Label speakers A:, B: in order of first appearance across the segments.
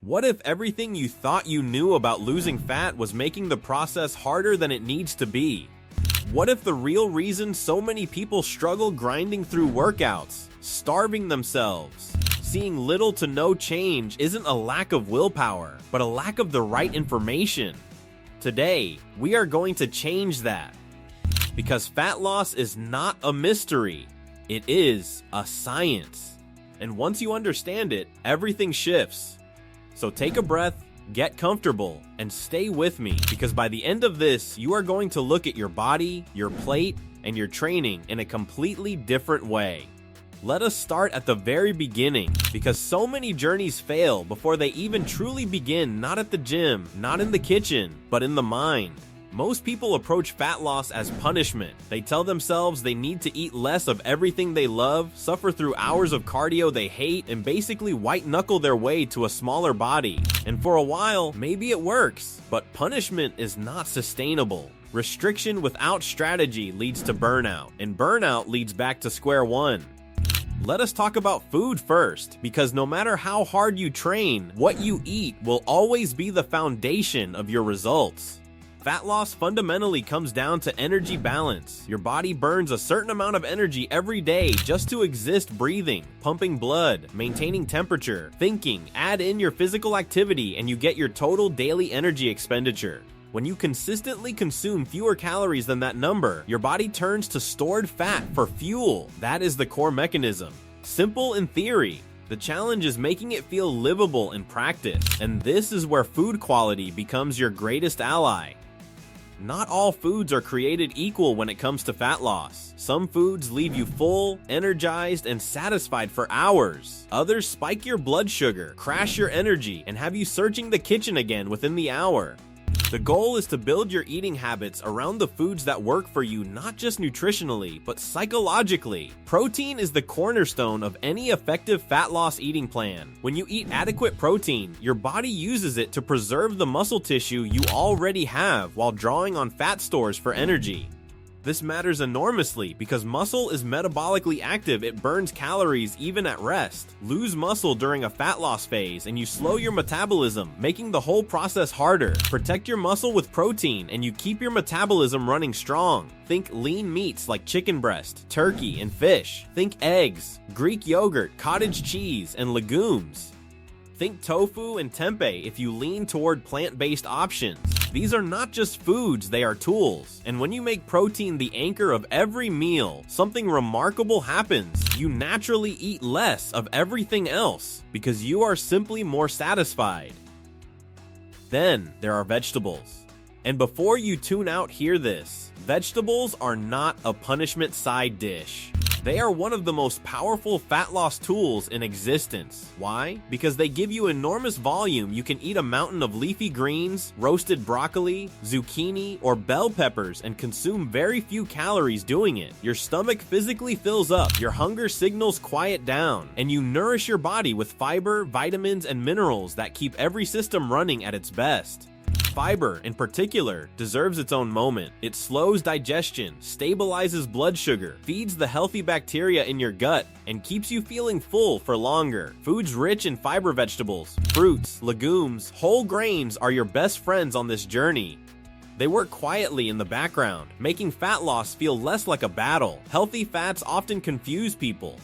A: What if everything you thought you knew about losing fat was making the process harder than it needs to be? What if the real reason so many people struggle grinding through workouts, starving themselves, seeing little to no change isn't a lack of willpower, but a lack of the right information? Today, we are going to change that. Because fat loss is not a mystery, it is a science. And once you understand it, everything shifts. So take a breath, get comfortable, and stay with me, because by the end of this, you are going to look at your body, your plate, and your training in a completely different way. Let us start at the very beginning, because so many journeys fail before they even truly begin, not at the gym, not in the kitchen, but in the mind. Most people approach fat loss as punishment. They tell themselves they need to eat less of everything they love, suffer through hours of cardio they hate, and basically white-knuckle their way to a smaller body. And for a while, maybe it works, but punishment is not sustainable. Restriction without strategy leads to burnout, and burnout leads back to square one. Let us talk about food first, because no matter how hard you train, what you eat will always be the foundation of your results. Fat loss fundamentally comes down to energy balance. Your body burns a certain amount of energy every day just to exist breathing, pumping blood, maintaining temperature, thinking. Add in your physical activity and you get your total daily energy expenditure. When you consistently consume fewer calories than that number, your body turns to stored fat for fuel. That is the core mechanism. Simple in theory. The challenge is making it feel livable in practice. And this is where food quality becomes your greatest ally. Not all foods are created equal when it comes to fat loss. Some foods leave you full, energized, and satisfied for hours. Others spike your blood sugar, crash your energy, and have you searching the kitchen again within the hour. The goal is to build your eating habits around the foods that work for you, not just nutritionally, but psychologically. Protein is the cornerstone of any effective fat loss eating plan. When you eat adequate protein, your body uses it to preserve the muscle tissue you already have while drawing on fat stores for energy. This matters enormously because muscle is metabolically active. It burns calories even at rest. Lose muscle during a fat loss phase and you slow your metabolism, making the whole process harder. Protect your muscle with protein and you keep your metabolism running strong. Think lean meats like chicken breast, turkey, and fish. Think eggs, Greek yogurt, cottage cheese, and legumes. Think tofu and tempeh if you lean toward plant-based options. These are not just foods, they are tools. And when you make protein the anchor of every meal, something remarkable happens. You naturally eat less of everything else because you are simply more satisfied. Then there are vegetables. And before you tune out, hear this. Vegetables are not a punishment side dish. They are one of the most powerful fat loss tools in existence. Why? Because they give you enormous volume. You can eat a mountain of leafy greens, roasted broccoli, zucchini, or bell peppers and consume very few calories doing it. Your stomach physically fills up, your hunger signals quiet down, and you nourish your body with fiber, vitamins, and minerals that keep every system running at its best. Fiber, in particular, deserves its own moment. It slows digestion, stabilizes blood sugar, feeds the healthy bacteria in your gut, and keeps you feeling full for longer. Foods rich in fiber vegetables, fruits, legumes, whole grains are your best friends on this journey. They work quietly in the background, making fat loss feel less like a battle. Healthy fats often confuse people.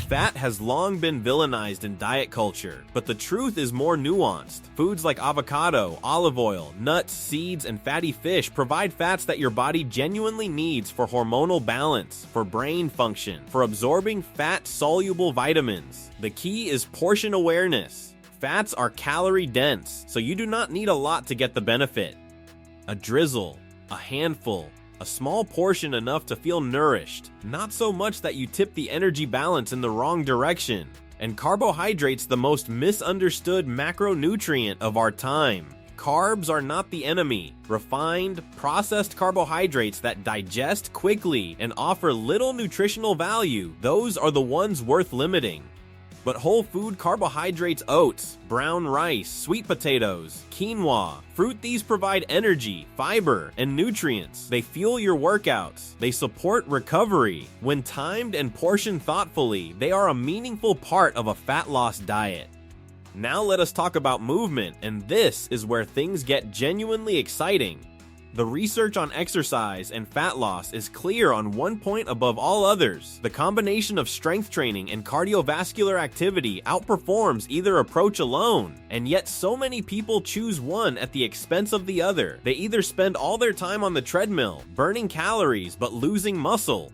A: Fat has long been villainized in diet culture, but the truth is more nuanced. Foods like avocado, olive oil, nuts, seeds, and fatty fish provide fats that your body genuinely needs for hormonal balance, for brain function, for absorbing fat-soluble vitamins. The key is portion awareness. Fats are calorie-dense, so you do not need a lot to get the benefit. A drizzle, a handful, a small portion enough to feel nourished, not so much that you tip the energy balance in the wrong direction. And carbohydrates, the most misunderstood macronutrient of our time. Carbs are not the enemy. Refined, processed carbohydrates that digest quickly and offer little nutritional value, those are the ones worth limiting. But whole food carbohydrates, oats, brown rice, sweet potatoes, quinoa, fruit, these provide energy, fiber, and nutrients. They fuel your workouts. They support recovery. When timed and portioned thoughtfully, they are a meaningful part of a fat loss diet. Now let us talk about movement, and this is where things get genuinely exciting. The research on exercise and fat loss is clear on one point above all others. The combination of strength training and cardiovascular activity outperforms either approach alone, and yet so many people choose one at the expense of the other. They either spend all their time on the treadmill, burning calories but losing muscle,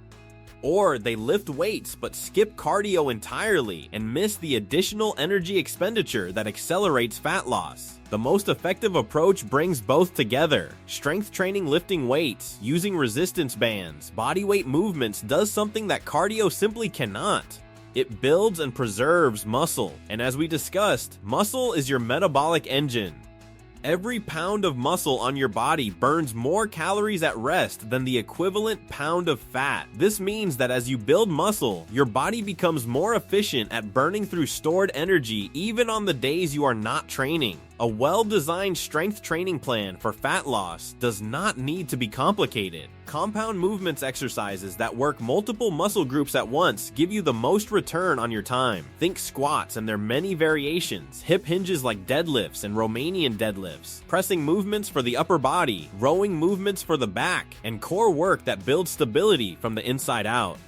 A: or they lift weights but skip cardio entirely and miss the additional energy expenditure that accelerates fat loss. The most effective approach brings both together. Strength training, lifting weights, using resistance bands, bodyweight movements does something that cardio simply cannot. It builds and preserves muscle. And as we discussed, muscle is your metabolic engine. Every pound of muscle on your body burns more calories at rest than the equivalent pound of fat. This means that as you build muscle, your body becomes more efficient at burning through stored energy even on the days you are not training. A well-designed strength training plan for fat loss does not need to be complicated. Compound movements exercises that work multiple muscle groups at once give you the most return on your time. Think squats and their many variations, hip hinges like deadlifts and Romanian deadlifts, pressing movements for the upper body, rowing movements for the back, and core work that builds stability from the inside out.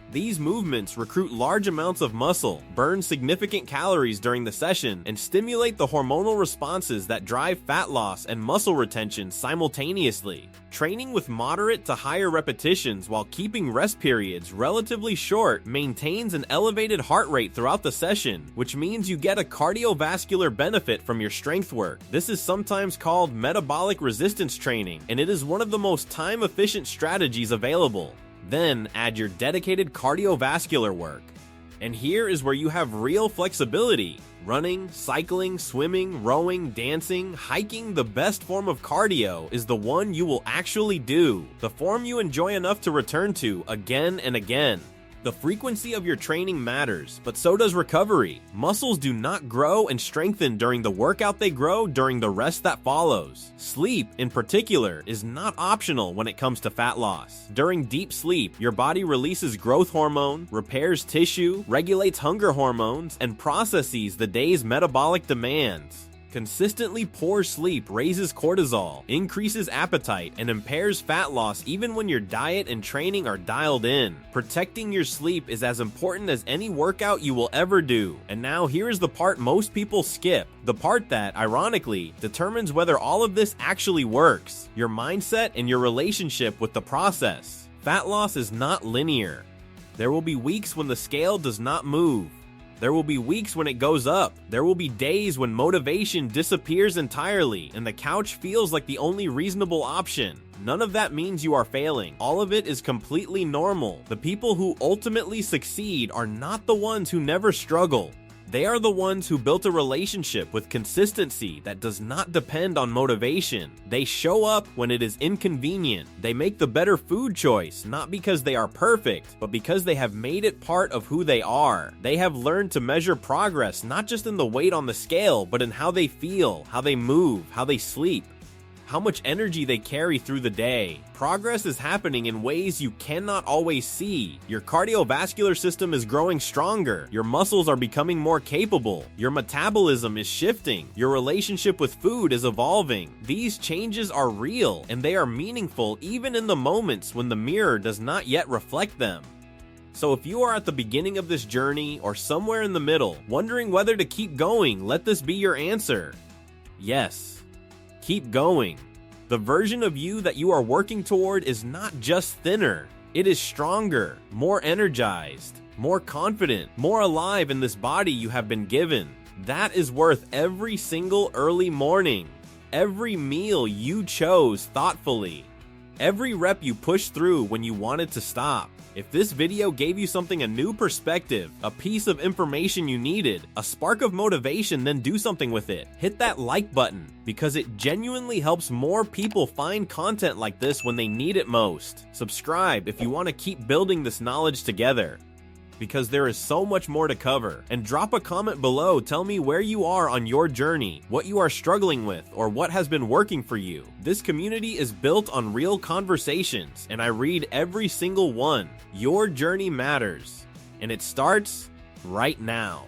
A: These movements recruit large amounts of muscle, burn significant calories during the session, and stimulate the hormonal responses that drive fat loss and muscle retention simultaneously. Training with moderate to higher repetitions while keeping rest periods relatively short maintains an elevated heart rate throughout the session, which means you get a cardiovascular benefit from your strength work. This is sometimes called metabolic resistance training, and it is one of the most time-efficient strategies available. Then add your dedicated cardiovascular work. And here is where you have real flexibility. Running, cycling, swimming, rowing, dancing, hiking, the best form of cardio is the one you will actually do. The form you enjoy enough to return to again and again. The frequency of your training matters, but so does recovery. Muscles do not grow and strengthen during the workout, they grow during the rest that follows. Sleep, in particular, is not optional when it comes to fat loss. During deep sleep, your body releases growth hormone, repairs tissue, regulates hunger hormones, and processes the day's metabolic demands. Consistently poor sleep raises cortisol, increases appetite, and impairs fat loss even when your diet and training are dialed in. Protecting your sleep is as important as any workout you will ever do. And now here is the part most people skip. The part that, ironically, determines whether all of this actually works. Your mindset and your relationship with the process. Fat loss is not linear. There will be weeks when the scale does not move. There will be weeks when it goes up. There will be days when motivation disappears entirely and the couch feels like the only reasonable option. None of that means you are failing. All of it is completely normal. The people who ultimately succeed are not the ones who never struggle. They are the ones who built a relationship with consistency that does not depend on motivation. They show up when it is inconvenient. They make the better food choice, not because they are perfect, but because they have made it part of who they are. They have learned to measure progress not just in the weight on the scale, but in how they feel, how they move, how they sleep, how much energy they carry through the day. Progress is happening in ways you cannot always see. Your cardiovascular system is growing stronger. Your muscles are becoming more capable. Your metabolism is shifting. Your relationship with food is evolving. These changes are real, and they are meaningful even in the moments when the mirror does not yet reflect them. So if you are at the beginning of this journey or somewhere in the middle, wondering whether to keep going, let this be your answer. Yes. Keep going. The version of you that you are working toward is not just thinner, it is stronger, more energized, more confident, more alive in this body you have been given. That is worth every single early morning, every meal you chose thoughtfully, every rep you pushed through when you wanted to stop. If this video gave you something, a new perspective, a piece of information you needed, a spark of motivation, then do something with it. Hit that like button because it genuinely helps more people find content like this when they need it most. Subscribe if you want to keep building this knowledge together, because there is so much more to cover. And drop a comment below, tell me where you are on your journey, what you are struggling with, or what has been working for you. This community is built on real conversations, and I read every single one. Your journey matters, and it starts right now.